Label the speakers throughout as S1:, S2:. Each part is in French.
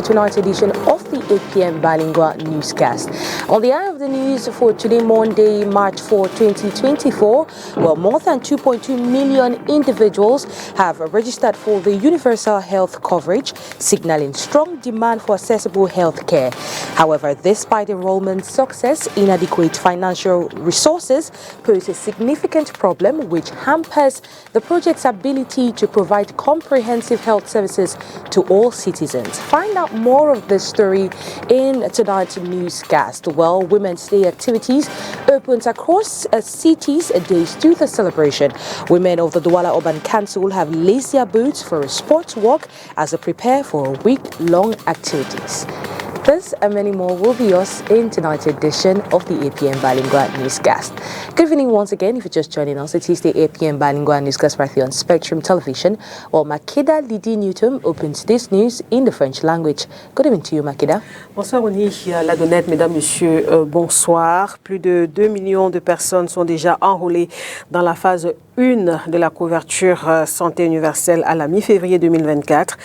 S1: tonight's edition of the 8 p.m. Bilingual Newscast. On the eye of the news for today, Monday, March 4, 2024, well, more than 2.2 million individuals have registered for the universal health coverage, signaling strong demand for accessible health care. However, despite enrollment success, inadequate financial resources pose a significant problem which hampers the project's ability to provide comprehensive health services to all citizens. Find out more of this story in tonight's newscast. Well, Women's Day activities opens across cities days to the celebration. Women of the Douala Urban Council have laced their boots for a sports walk as they prepare for a week-long activities. This and many more will be yours in tonight's edition of the 8 p.m. Bilingual Newscast. Good evening once again. If you're just joining us, it is the 8 p.m. Bilingual Newscast right here on Spectrum Television. Well, Makeda Lydie Newton opens this news in the French language. Good evening to you, Makeda.
S2: Bonsoir, Oni. La Donnette, mesdames, messieurs, bonsoir. Plus de 2 millions de personnes sont déjà enrôlées dans la phase 1 de la couverture santé universelle à la mi-février 2024.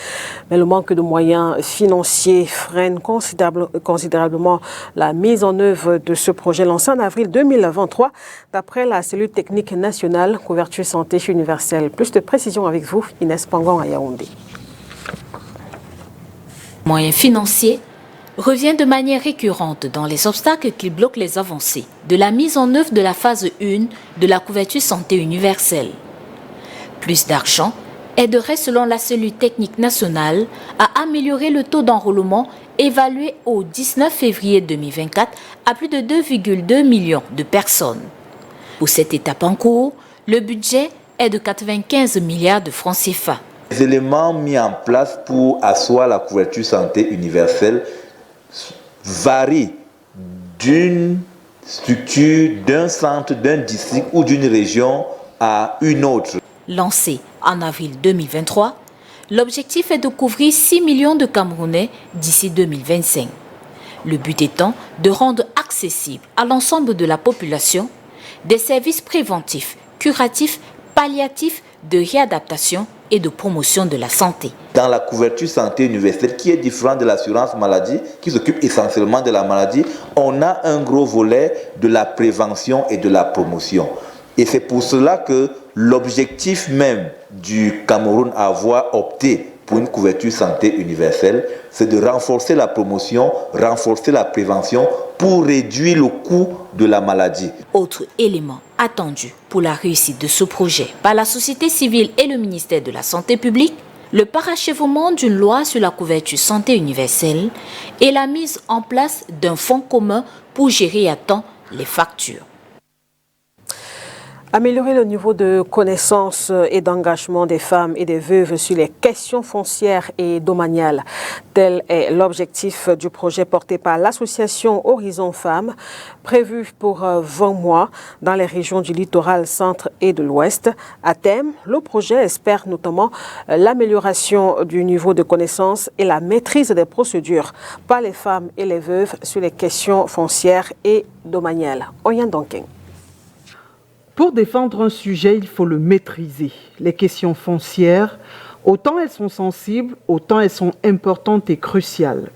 S2: Mais le manque de moyens financiers freine considérablement la mise en œuvre de ce projet lancé en avril 2023 d'après la cellule technique nationale couverture santé universelle. Plus de précisions avec vous, Inès Pangon à Yaoundé.
S3: Moyens financiers revient de manière récurrente dans les obstacles qui bloquent les avancées de la mise en œuvre de la phase 1 de la couverture santé universelle. Plus d'argent aiderait selon la cellule technique nationale à améliorer le taux d'enrôlement évalué au 19 février 2024 à plus de 2,2 millions de personnes. Pour cette étape en cours, le budget est de 95 milliards de francs CFA.
S4: Les éléments mis en place pour asseoir la couverture santé universelle varient d'une structure, d'un centre, d'un district ou d'une région à une autre.
S3: Lancé en avril 2023, l'objectif est de couvrir 6 millions de Camerounais d'ici 2025. Le but étant de rendre accessible à l'ensemble de la population des services préventifs, curatifs, palliatifs, de réadaptation et de promotion de la santé.
S4: Dans la couverture santé universelle, qui est différente de l'assurance maladie, qui s'occupe essentiellement de la maladie, on a un gros volet de la prévention et de la promotion. Et c'est pour cela que l'objectif même du Cameroun à avoir opté pour une couverture santé universelle, c'est de renforcer la promotion, renforcer la prévention pour réduire le coût de la maladie.
S3: Autre élément attendu pour la réussite de ce projet par la société civile et le ministère de la Santé publique, le parachèvement d'une loi sur la couverture santé universelle et la mise en place d'un fonds commun pour gérer à temps les factures.
S2: Améliorer le niveau de connaissance et d'engagement des femmes et des veuves sur les questions foncières et domaniales. Tel est l'objectif du projet porté par l'association Horizon Femmes, prévu pour 20 mois dans les régions du littoral centre et de l'ouest. À terme, le projet espère notamment l'amélioration du niveau de connaissance et la maîtrise des procédures par les femmes et les veuves sur les questions foncières et domaniales. Oyen Donken.
S5: Pour défendre un sujet, il faut le maîtriser. Les questions foncières, autant elles sont sensibles, autant elles sont importantes et cruciales.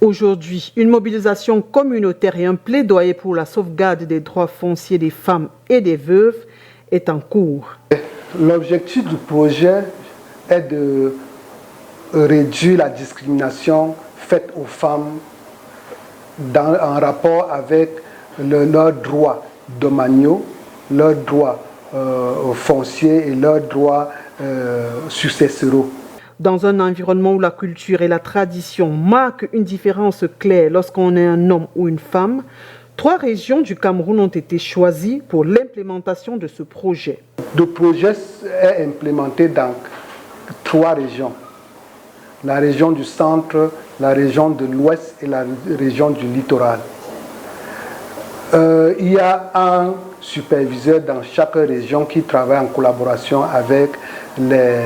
S5: Aujourd'hui, une mobilisation communautaire et un plaidoyer pour la sauvegarde des droits fonciers des femmes et des veuves est en cours.
S6: L'objectif du projet est de réduire la discrimination faite aux femmes en rapport avec leurs droits domaniaux, leurs droits fonciers et leurs droits successoraux.
S5: Dans un environnement où la culture et la tradition marquent une différence claire lorsqu'on est un homme ou une femme, 3 régions du Cameroun ont été choisies pour l'implémentation de ce projet.
S6: Le projet est implémenté dans 3 régions. La région du centre, la région de l'ouest et la région du littoral. Il y a un superviseur dans chaque région qui travaille en collaboration avec les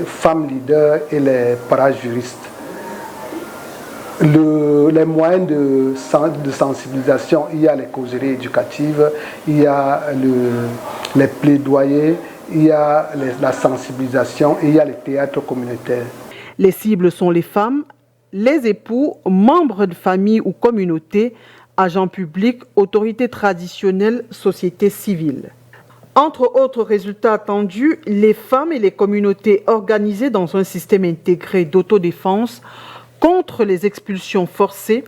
S6: femmes leaders et les parajuristes. Les moyens de sensibilisation, il y a les causeries éducatives, il y a les plaidoyers, il y a la sensibilisation et il y a les théâtres communautaires.
S5: Les cibles sont les femmes, les époux, membres de famille ou communautés, agents publics, autorités traditionnelles, sociétés civiles. Entre autres résultats attendus, les femmes et les communautés organisées dans un système intégré d'autodéfense contre les expulsions forcées,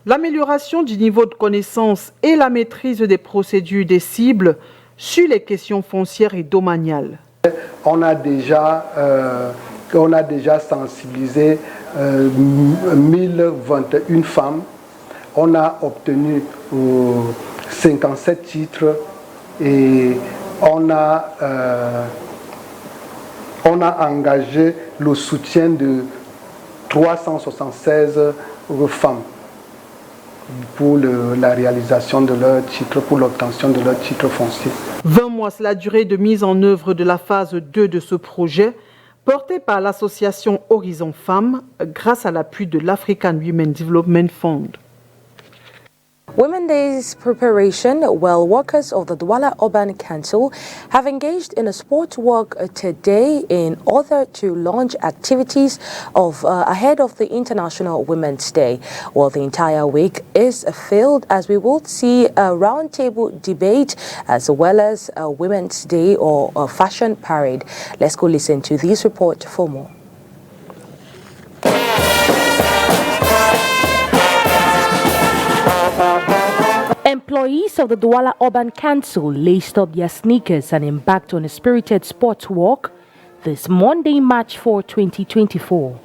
S5: l'amélioration du niveau de connaissance et la maîtrise des procédures des cibles sur les questions foncières et domaniales.
S6: On a déjà sensibilisé 1021 femmes. On a obtenu 57 titres et on a engagé le soutien de 376 femmes pour la réalisation de leur titre, pour l'obtention de leur titre foncier.
S5: 20 mois, c'est la durée de mise en œuvre de la phase 2 de ce projet, porté par l'association Horizon Femmes grâce à l'appui de l'African Women Development Fund.
S1: Women's Day's preparation, well, workers of the Douala Urban Council have engaged in a sport walk today in order to launch activities ahead of the International Women's Day. Well, the entire week is filled as we will see a roundtable debate as well as a Women's Day or a fashion parade. Let's go listen to this report for more. Employees of the Douala Urban Council laced up their sneakers and embarked on a spirited sports walk this Monday, March 4, 2024.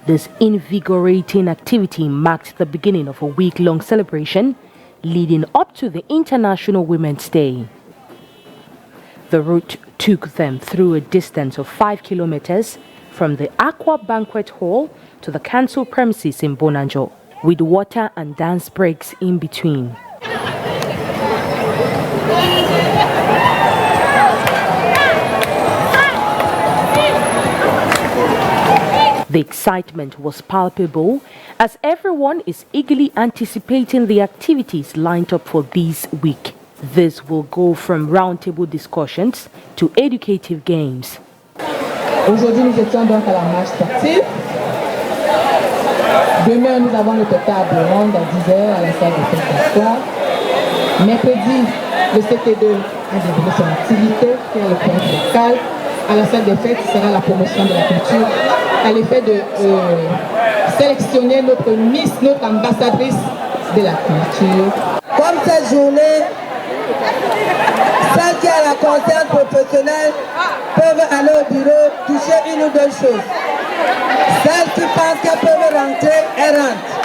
S1: This invigorating activity marked the beginning of a week-long celebration leading up to the International Women's Day. The route took them through a distance of 5 kilometers from the Aqua Banquet Hall to the council premises in Bonanjo, with water and dance breaks in between. The excitement was palpable as everyone is eagerly anticipating the activities lined up for this week. This will go from roundtable discussions to educative games.
S7: Aujourd'hui, nous étions donc à la marche sportive. Demain, nous avons notre table ronde à 10h à la salle de fête d'Assoir. Mercredi, le CT2 a développé son activité, qui est le point local. À la salle des fêtes, ce sera la promotion de la culture, à l'effet de sélectionner notre Miss, notre ambassadrice de la culture.
S8: Comme cette journée, celles qui ont la conscience professionnelle peuvent aller au bureau toucher une ou deux choses. Celles qui pensent qu'elles peuvent rentrer, elles rentrent.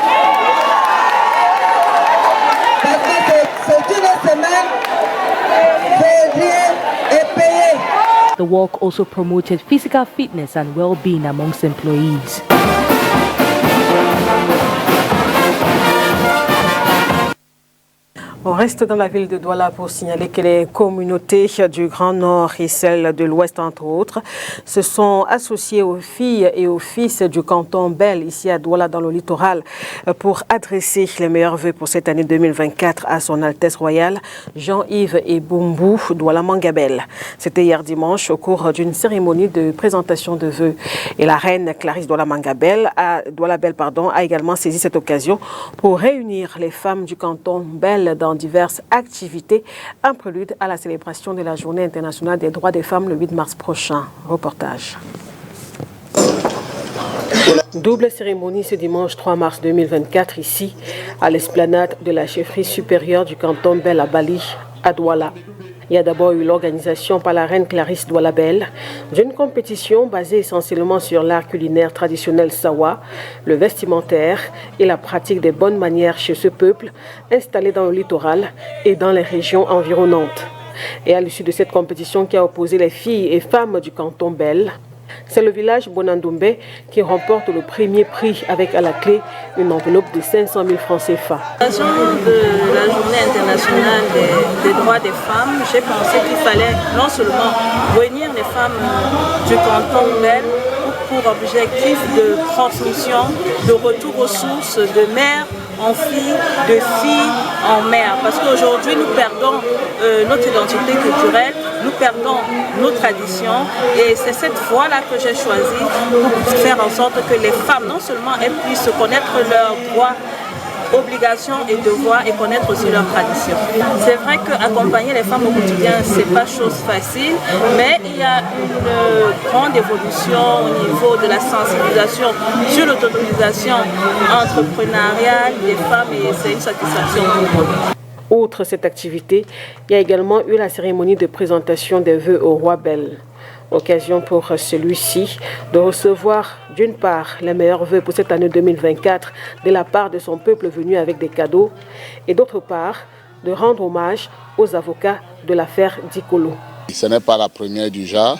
S8: Parce que c'est une semaine février et payée.
S1: The walk also promoted physical fitness and well-being amongst employees.
S2: On reste dans la ville de Douala pour signaler que les communautés du Grand Nord et celles de l'Ouest, entre autres, se sont associées aux filles et aux fils du canton Bel, ici à Douala, dans le littoral, pour adresser les meilleurs vœux pour cette année 2024 à son Altesse Royale, Jean-Yves et Boumbou Douala Mangabel. C'était hier dimanche au cours d'une cérémonie de présentation de vœux. Et la reine Clarisse Douala Mangabel, a également saisi cette occasion pour réunir les femmes du canton Bel dans diverses activités, un prélude à la célébration de la Journée internationale des droits des femmes le 8 mars prochain. Reportage. Double cérémonie ce dimanche 3 mars 2024 ici, à l'esplanade de la chefferie supérieure du canton Bel à Bali, à Douala. Il y a d'abord eu l'organisation par la reine Clarisse Douala Bel d'une compétition basée essentiellement sur l'art culinaire traditionnel sawa, le vestimentaire et la pratique des bonnes manières chez ce peuple installé dans le littoral et dans les régions environnantes. Et à l'issue de cette compétition qui a opposé les filles et femmes du canton Bel, c'est le village Bonandoumbe qui remporte le premier prix avec à la clé une enveloppe de 500 000 francs CFA.
S9: À l'occasion de la Journée internationale des droits des femmes, j'ai pensé qu'il fallait non seulement réunir les femmes du canton Bel pour objectif de transmission, de retour aux sources, de mère en filles, de filles en mères. Parce qu'aujourd'hui, nous perdons notre identité culturelle, nous perdons nos traditions. Et c'est cette voie-là que j'ai choisie pour faire en sorte que les femmes, non seulement elles puissent connaître leurs droits, obligations et devoirs et connaître aussi leurs traditions. C'est vrai qu'accompagner les femmes au quotidien, c'est pas chose facile, mais il y a une grande évolution au niveau de la sensibilisation sur l'autonomisation entrepreneuriale des femmes et c'est une satisfaction pour moi.
S2: Outre cette activité, il y a également eu la cérémonie de présentation des vœux au roi Bel. Occasion pour celui-ci de recevoir d'une part les meilleurs vœux pour cette année 2024 de la part de son peuple venu avec des cadeaux et d'autre part de rendre hommage aux avocats de l'affaire Dikolo.
S10: Ce n'est pas la première du genre.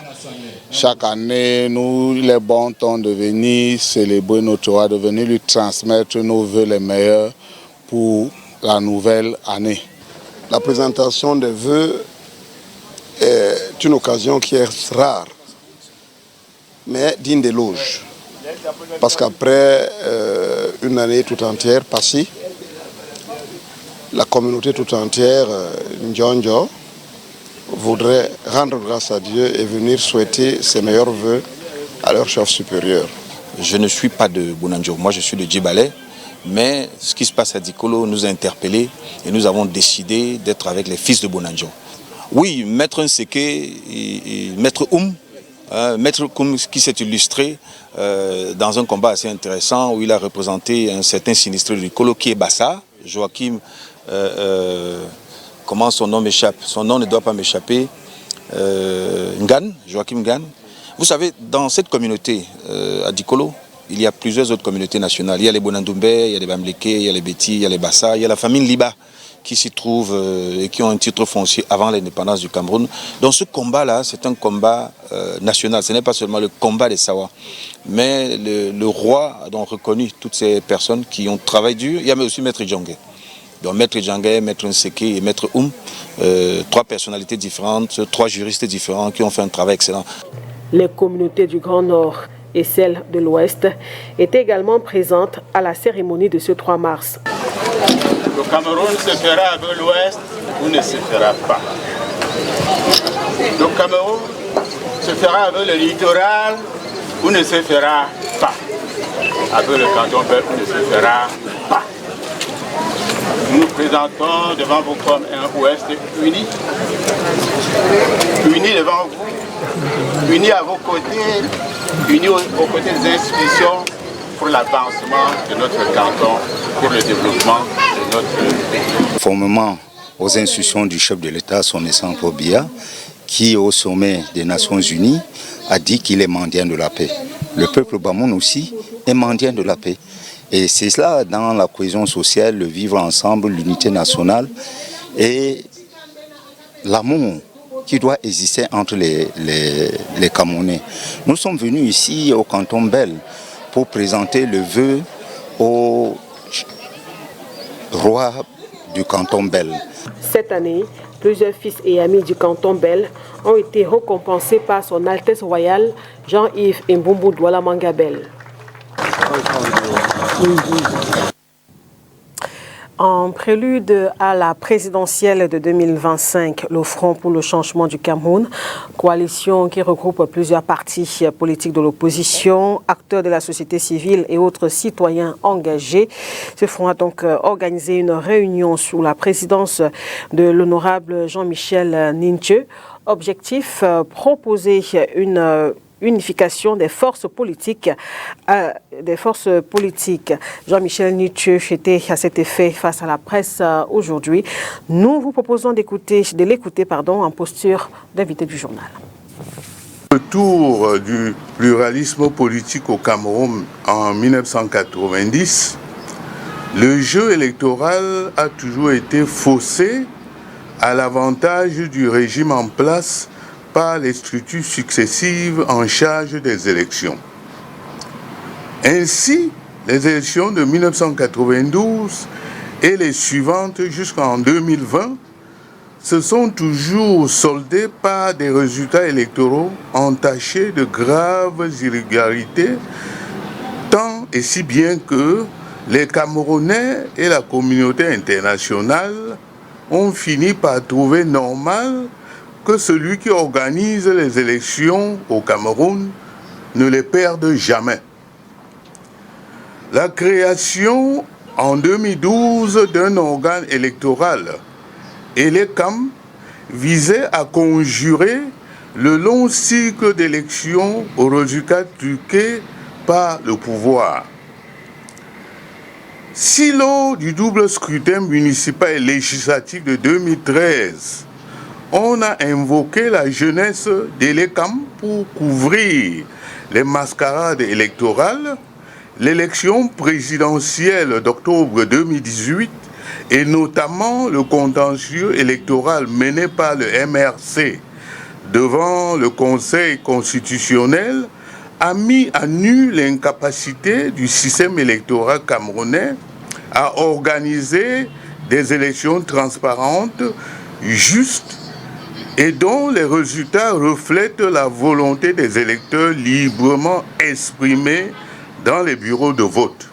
S10: Chaque année, nous, il est bon temps de venir célébrer notre roi, de venir lui transmettre nos vœux les meilleurs pour la nouvelle année.
S11: La présentation des vœux est une occasion qui est rare, mais digne d'éloge. Parce qu'après une année tout entière passée, la communauté tout entière, Ndjonjo, voudrait rendre grâce à Dieu et venir souhaiter ses meilleurs vœux à leur chef supérieur.
S12: Je ne suis pas de Bonanjo, moi je suis de Djibalé, mais ce qui se passe à Dikolo nous a interpellés et nous avons décidé d'être avec les fils de Bonanjo. Oui, Maître Nseke et Maître Maître Oum qui s'est illustré dans un combat assez intéressant où il a représenté un certain sinistré du Dikolo qui est Bassa, Joachim, comment son nom m'échappe, son nom ne doit pas m'échapper, Ngan, Joachim Ngan. Vous savez, dans cette communauté à Dikolo, il y a plusieurs autres communautés nationales. Il y a les Bonandoumbe, il y a les Bamleke, il y a les Beti, il y a les Bassa, il y a la famille Liba qui s'y trouvent et qui ont un titre foncier avant l'indépendance du Cameroun. Donc ce combat-là, c'est un combat national. Ce n'est pas seulement le combat des Sawa. Mais le roi a donc reconnu toutes ces personnes qui ont travaillé dur. Il y a aussi Maître Djangé. Donc Maître Djangé, Maître Nseke et Maître Oum, trois personnalités différentes, trois juristes différents qui ont fait un travail excellent.
S2: Les communautés du Grand Nord et celles de l'Ouest étaient également présentes à la cérémonie de ce 3 mars.
S10: Le Cameroun se fera avec l'Ouest ou ne se fera pas. Le Cameroun se fera avec le littoral ou ne se fera pas. Avec le canton Bel ou ne se fera pas. Nous nous présentons devant vous comme un Ouest uni. Uni devant vous, uni à vos côtés, uni aux côtés des institutions pour l'avancement de notre canton, pour le développement de notre pays.
S13: Conformément aux instructions du chef de l'État, son excellence Biya, qui au sommet des Nations Unies a dit qu'il est mendiant de la paix. Le peuple Bamoun aussi est mendiant de la paix. Et c'est cela dans la cohésion sociale, le vivre ensemble, l'unité nationale et l'amour qui doit exister entre les Camerounais. Nous sommes venus ici au canton Bel pour présenter le vœu au roi du canton Bel.
S2: Cette année, plusieurs fils et amis du canton Bel ont été récompensés par son Altesse royale Jean-Yves Mbumbu Douala Mangabel. En prélude à la présidentielle de 2025, le Front pour le changement du Cameroun, coalition qui regroupe plusieurs partis politiques de l'opposition, acteurs de la société civile et autres citoyens engagés, ce front a donc organisé une réunion sous la présidence de l'honorable Jean-Michel Ninche. Objectif, proposer une unification des forces politiques. Jean-Michel Nietzsche était à cet effet face à la presse aujourd'hui. Nous vous proposons de l'écouter en posture d'invité du journal.
S14: Retour du pluralisme politique au Cameroun en 1990, le jeu électoral a toujours été faussé à l'avantage du régime en place par les structures successives en charge des élections. Ainsi, les élections de 1992 et les suivantes jusqu'en 2020 se sont toujours soldées par des résultats électoraux entachés de graves irrégularités, tant et si bien que les Camerounais et la communauté internationale ont fini par trouver normal que celui qui organise les élections au Cameroun ne les perde jamais. La création en 2012 d'un organe électoral, ELECAM, visait à conjurer le long cycle d'élections aux résultats truqués par le pouvoir. Si lors du double scrutin municipal et législatif de 2013, on a invoqué la jeunesse d'ELECAM pour couvrir les mascarades électorales, l'élection présidentielle d'octobre 2018 et notamment le contentieux électoral mené par le MRC devant le Conseil constitutionnel a mis à nu l'incapacité du système électoral camerounais à organiser des élections transparentes, justes et dont les résultats reflètent la volonté des électeurs librement exprimée dans les bureaux de vote.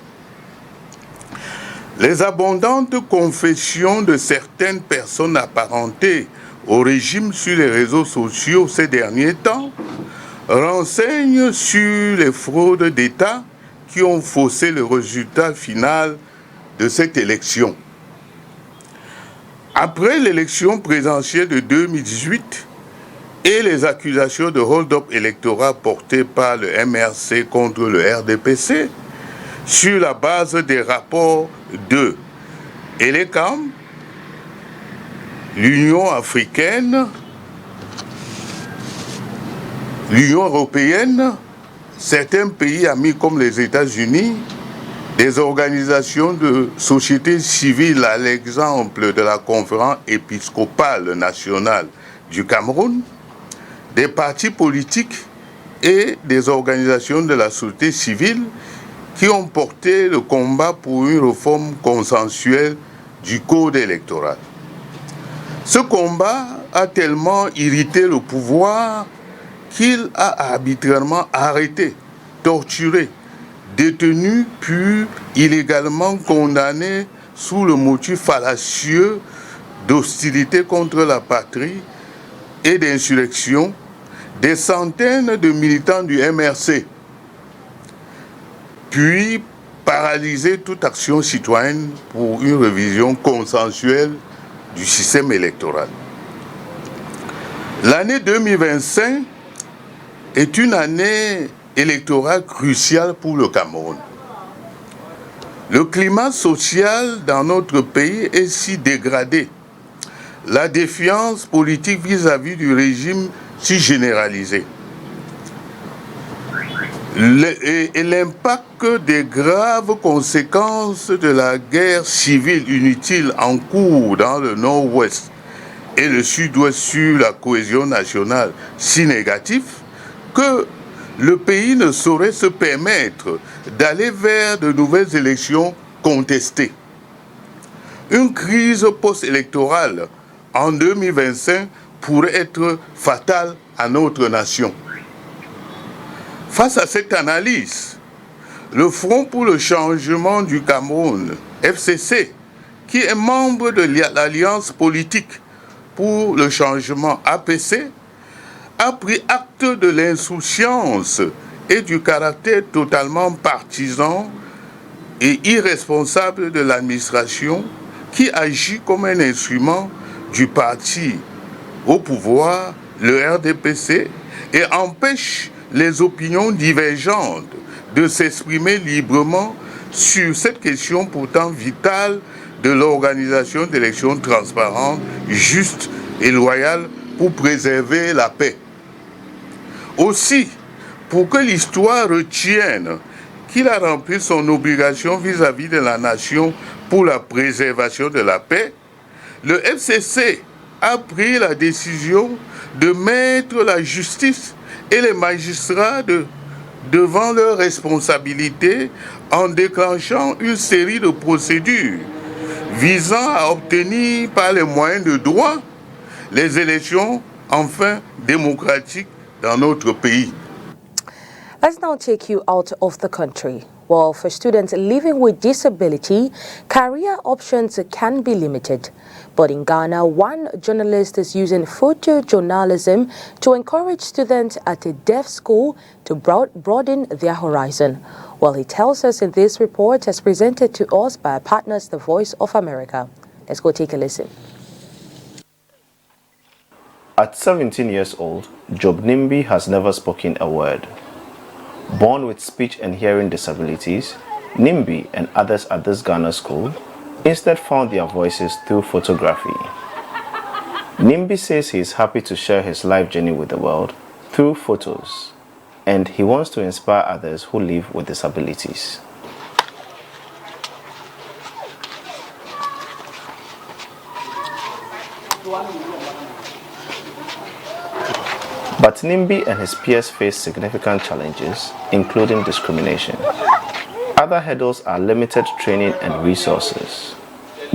S14: Les abondantes confessions de certaines personnes apparentées au régime sur les réseaux sociaux ces derniers temps renseignent sur les fraudes d'État qui ont faussé le résultat final de cette élection. Après l'élection présidentielle de 2018 et les accusations de hold-up électoral portées par le MRC contre le RDPC, sur la base des rapports de ELECAM, l'Union africaine, l'Union européenne, certains pays amis comme les États-Unis, des organisations de société civile à l'exemple de la conférence épiscopale nationale du Cameroun, des partis politiques et des organisations de la société civile qui ont porté le combat pour une réforme consensuelle du code électoral. Ce combat a tellement irrité le pouvoir qu'il a arbitrairement arrêté, torturé, détenu puis illégalement condamné sous le motif fallacieux d'hostilité contre la patrie et d'insurrection des centaines de militants du MRC, puis paralyser toute action citoyenne pour une révision consensuelle du système électoral. L'année 2025 est une année électorale cruciale pour le Cameroun. Le climat social dans notre pays est si dégradé, la défiance politique vis-à-vis du régime si généralisée, et l'impact des graves conséquences de la guerre civile inutile en cours dans le nord-ouest et le sud-ouest sur la cohésion nationale si négatif que le pays ne saurait se permettre d'aller vers de nouvelles élections contestées. Une crise post-électorale en 2025 pourrait être fatale à notre nation. Face à cette analyse, le Front pour le changement du Cameroun, FCC, qui est membre de l'Alliance politique pour le changement APC, a pris acte de l'insouciance et du caractère totalement partisan et irresponsable de l'administration qui agit comme un instrument du parti au pouvoir, le RDPC, et empêche les opinions divergentes de s'exprimer librement sur cette question pourtant vitale de l'organisation d'élections transparentes, justes et loyales pour préserver la paix. Aussi, pour que l'histoire retienne qu'il a rempli son obligation vis-à-vis de la nation pour la préservation de la paix, le FCC a pris la décision de mettre la justice et les magistrats devant leurs responsabilités en déclenchant une série de procédures visant à obtenir par les moyens de droit les élections enfin démocratiques dans notre pays.
S1: Let's now take you out of the country. While for students living with disability, career options can be limited. But in Ghana, one journalist is using photojournalism to encourage students at a deaf school to broaden their horizon. Well, he tells us in this report as presented to us by our partners, The Voice of America. Let's go take a listen.
S15: At 17 years old, Job Nimbi has never spoken a word. Born with speech and hearing disabilities, Nimbi and others at this Ghana school instead found their voices through photography. Nimbi says he is happy to share his life journey with the world through photos, and he wants to inspire others who live with disabilities. But Nimbi and his peers face significant challenges, including discrimination. Other hurdles are limited training and resources.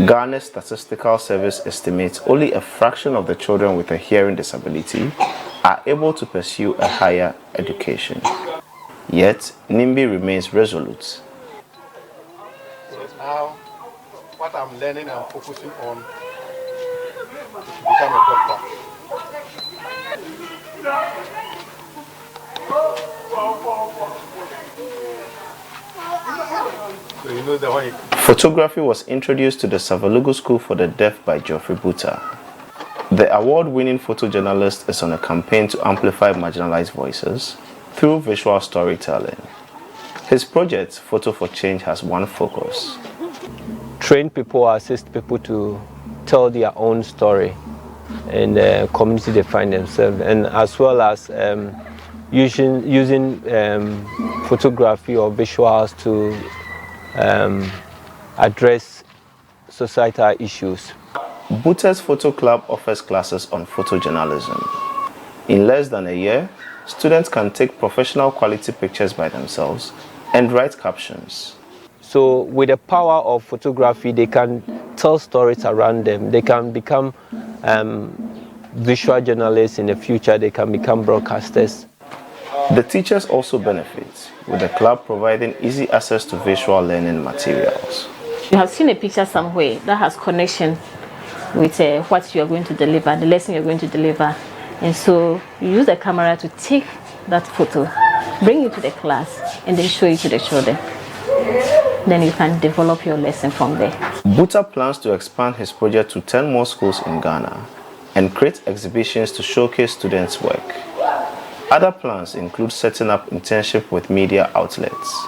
S15: Ghana's Statistical Service estimates only a fraction of the children with a hearing disability are able to pursue a higher education. Yet, Nimbi remains resolute.
S16: Now, what I'm learning and focusing on is to become a doctor. So you know that
S15: Photography was introduced to the Savalugu School for the Deaf by Geoffrey Buta. The award-winning photojournalist is on a campaign to amplify marginalized voices through visual storytelling. His project, Photo for Change, has one focus.
S17: Train people, assist people to tell their own story in the community they find themselves, and as well as using photography or visuals to address societal issues.
S15: Buta's Photo Club offers classes on photojournalism. In less than a year, students can take professional quality pictures by themselves and write captions.
S17: So with the power of photography, they can tell stories around them. They can become visual journalists in the future. They can become broadcasters.
S15: The teachers also benefit, with the club providing easy access to visual learning materials.
S18: You have seen a picture somewhere that has connection with what you are going to deliver, the lesson you're going to deliver. And so you use the camera to take that photo, bring it to the class, and then show it to the children. Then you can develop your lesson from there.
S15: Buta plans to expand his project to 10 more schools in Ghana and create exhibitions to showcase students' work. Other plans include setting up internship with media outlets.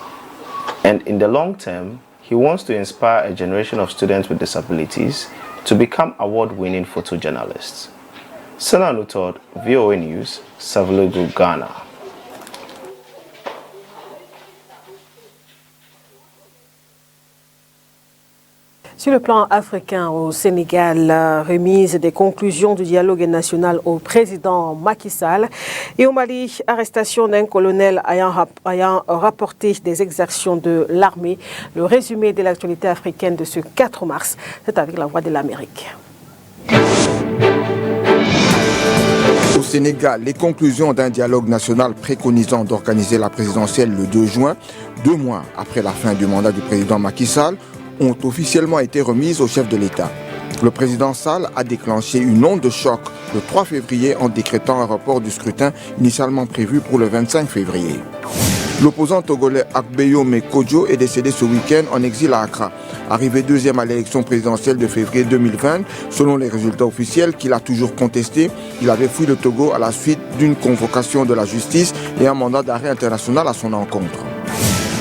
S15: And in the long term, he wants to inspire a generation of students with disabilities to become award-winning photojournalists. Sana Nutod, VOA News, Savalugu, Ghana.
S2: Sur le plan africain, au Sénégal, remise des conclusions du dialogue national au président Macky Sall. Et au Mali, arrestation d'un colonel ayant rapporté des exactions de l'armée. Le résumé de l'actualité africaine de ce 4 mars, c'est avec la Voix de l'Amérique.
S19: Au Sénégal, les conclusions d'un dialogue national préconisant d'organiser la présidentielle le 2 juin, 2 mois après la fin du mandat du président Macky Sall, ont officiellement été remises au chef de l'État. Le président Sall a déclenché une onde de choc le 3 février en décrétant un report du scrutin initialement prévu pour le 25 février. L'opposant togolais Akbeyome Kodjo est décédé ce week-end en exil à Accra. Arrivé deuxième à l'élection présidentielle de février 2020, selon les résultats officiels qu'il a toujours contestés, il avait fui le Togo à la suite d'une convocation de la justice et un mandat d'arrêt international à son encontre.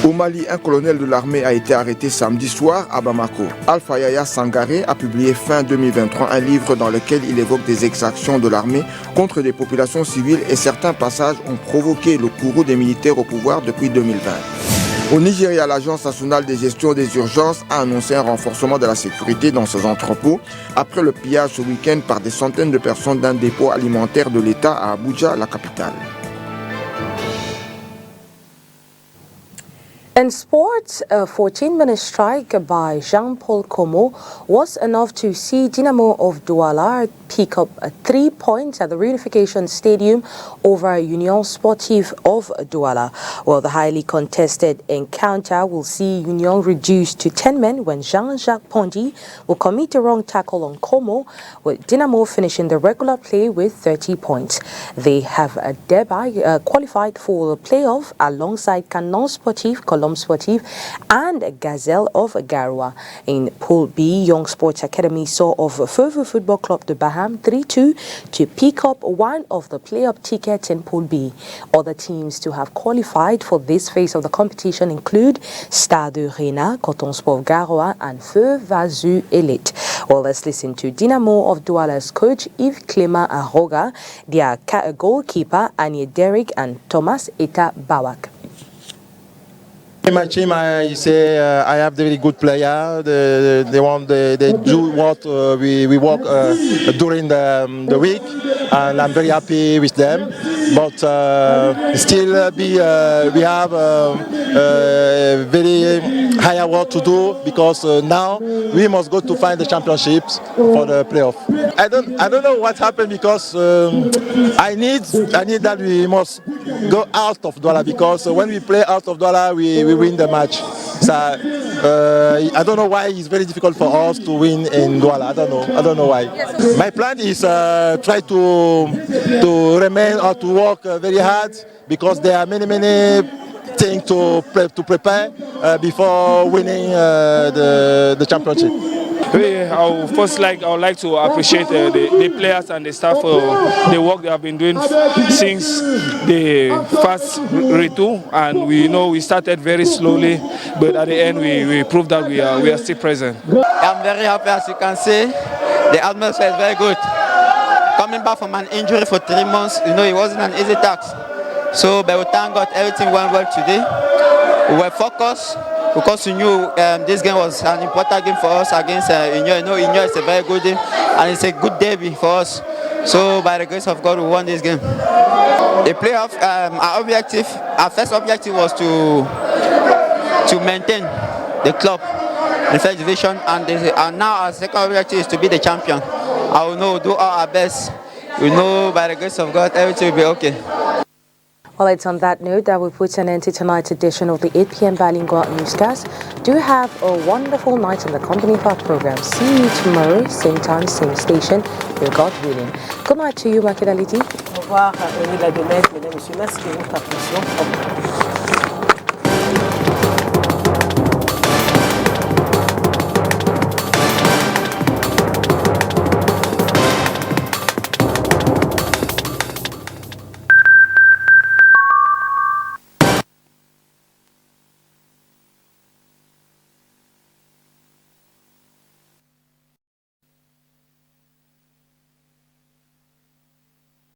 S19: Au Mali, un colonel de l'armée a été arrêté samedi soir à Bamako. Alpha Yaya Sangaré a publié fin 2023 un livre dans lequel il évoque des exactions de l'armée contre des populations civiles et certains passages ont provoqué le courroux des militaires au pouvoir depuis 2020. Au Nigeria, l'Agence nationale de gestion des urgences a annoncé un renforcement de la sécurité dans ses entrepôts après le pillage ce week-end par des centaines de personnes d'un dépôt alimentaire de l'État à Abuja, la capitale.
S1: In sports, a 14-minute strike by Jean-Paul Como was enough to see Dynamo of Douala pick up 3 points at the Reunification Stadium over Union Sportive of Douala. Well, the highly contested encounter will see Union reduced to 10 men when Jean-Jacques Pondy will commit a wrong tackle on Como, with Dynamo finishing the regular play with 30 points. They have thereby qualified for the playoff alongside Canon Sportif, Colombe Sportif and Gazelle of Garoua. In Pool B, Young Sports Academy saw of Feuvu Football Club de Baham 3-2 to pick up one of the playoff tickets in Pool B. Other teams to have qualified for this phase of the competition include Stade Rena, Coton Sport Garoua and Feu Vazu Elite. Well, let's listen to Dynamo of Douala's coach Yves Clément Arroga, their goalkeeper Anye Derrick and Thomas Eta Bawak.
S20: In my team, I say I have very good players. They do what we work during the week, and I'm very happy with them. But still, we have very higher work to do because now we must go to find the championships for the playoff. I don't know what happened because I need that we must go out of Douala because when we play out of Douala, we win the match. So I don't know why it's very difficult for us to win in Douala. I don't know why. My plan is try to remain or to work very hard because there are many things to prepare before winning the championship.
S21: I would like to appreciate the players and the staff for the work they have been doing since the first retour, and we started very slowly, but at the end we proved that we are still present.
S22: I'm very happy, as you can see. The atmosphere is very good. Coming back from an injury for 3 months, it wasn't an easy task. So, but we thank God everything went well today. We were focused, because we knew this game was an important game for us against Union. Union is a very good game and it's a good debut for us. So by the grace of God, we won this game. The playoff, our first objective was to maintain the club in the first division, and now our second objective is to be the champion. I will know, do all our best. We know by the grace of God, everything will be okay.
S1: Well, it's on that note that we put an end to tonight's edition of the 8 p.m. Bilingual Newscast. Do have a wonderful night in the company of our program. See you tomorrow, same time, same station, with God willing. Good night to you, Makeda Liti.
S2: Au revoir, la domaine, mesdames et messieurs, merci de votre attention.